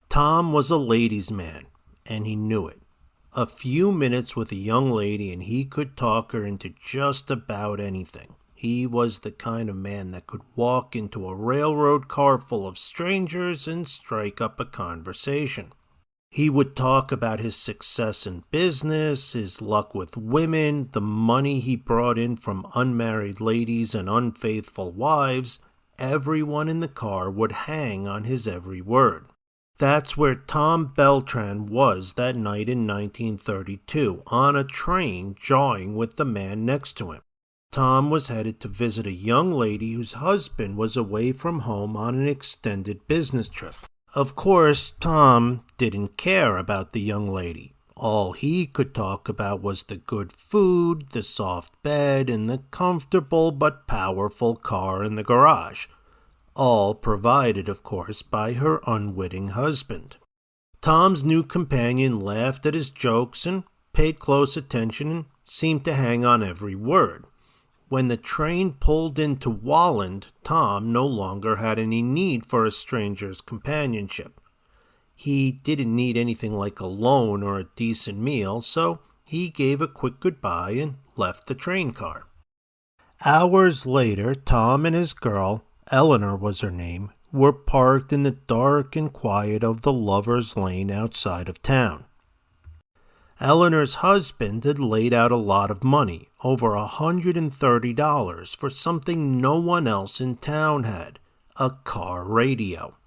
Tom was a ladies' man, and he knew it. A few minutes with a young lady and he could talk her into just about anything. He was the kind of man that could walk into a railroad car full of strangers and strike up a conversation. He would talk about his success in business, his luck with women, the money he brought in from unmarried ladies and unfaithful wives. Everyone in the car would hang on his every word. That's where Tom Beltran was that night in 1932, on a train jawing with the man next to him. Tom was headed to visit a young lady whose husband was away from home on an extended business trip. Of course, Tom didn't care about the young lady. All he could talk about was the good food, the soft bed, and the comfortable but powerful car in the garage. All provided, of course, by her unwitting husband. Tom's new companion laughed at his jokes and paid close attention and seemed to hang on every word. When the train pulled into Walland, Tom no longer had any need for a stranger's companionship. He didn't need anything like a loan or a decent meal, so he gave a quick goodbye and left the train car. Hours later, Tom and his girl, Eleanor was her name, were parked in the dark and quiet of the Lover's Lane outside of town. Eleanor's husband had laid out a lot of money, over $130, for something no one else in town had, a car radio.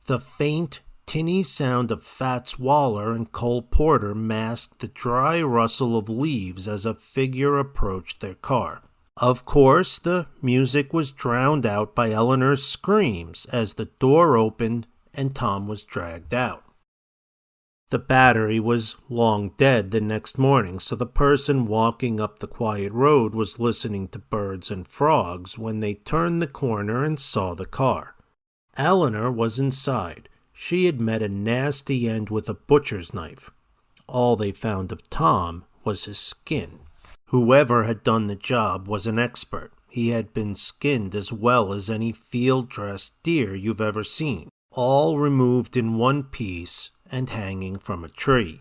The faint, tinny sound of Fats Waller and Cole Porter masked the dry rustle of leaves as a figure approached their car. Of course, the music was drowned out by Eleanor's screams as the door opened and Tom was dragged out. The battery was long dead the next morning, so the person walking up the quiet road was listening to birds and frogs when they turned the corner and saw the car. Eleanor was inside. She had met a nasty end with a butcher's knife. All they found of Tom was his skin. Whoever had done the job was an expert. He had been skinned as well as any field-dressed deer you've ever seen, all removed in one piece and hanging from a tree.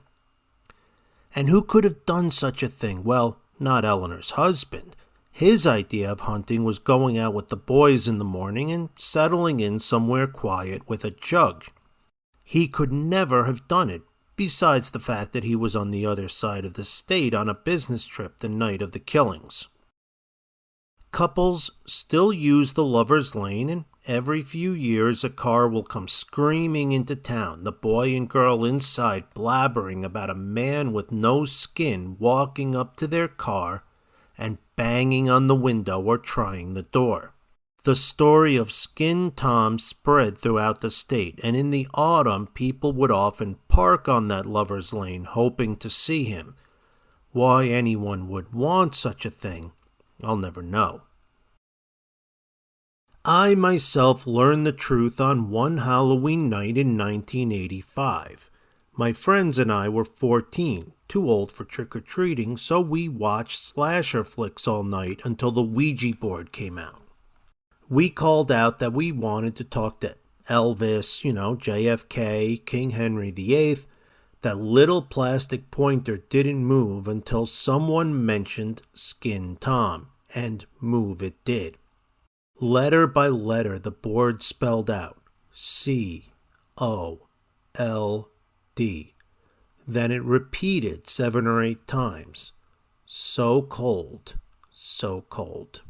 And who could have done such a thing? Well, not Eleanor's husband. His idea of hunting was going out with the boys in the morning and settling in somewhere quiet with a jug. He could never have done it, besides the fact that he was on the other side of the state on a business trip the night of the killings. Couples still use the Lover's Lane, and every few years a car will come screaming into town, the boy and girl inside blabbering about a man with no skin walking up to their car and banging on the window or trying the door. The story of Skin Tom spread throughout the state, and in the autumn people would often park on that Lover's Lane hoping to see him. Why anyone would want such a thing, I'll never know. I myself learned the truth on one Halloween night in 1985. My friends and I were 14, too old for trick-or-treating, so we watched slasher flicks all night until the Ouija board came out. We called out that we wanted to talk to Elvis, JFK, King Henry VIII. That little plastic pointer didn't move until someone mentioned Skin Tom, and move it did. Letter by letter, the board spelled out C-O-L-D. Then it repeated 7 or 8 times. So cold, so cold.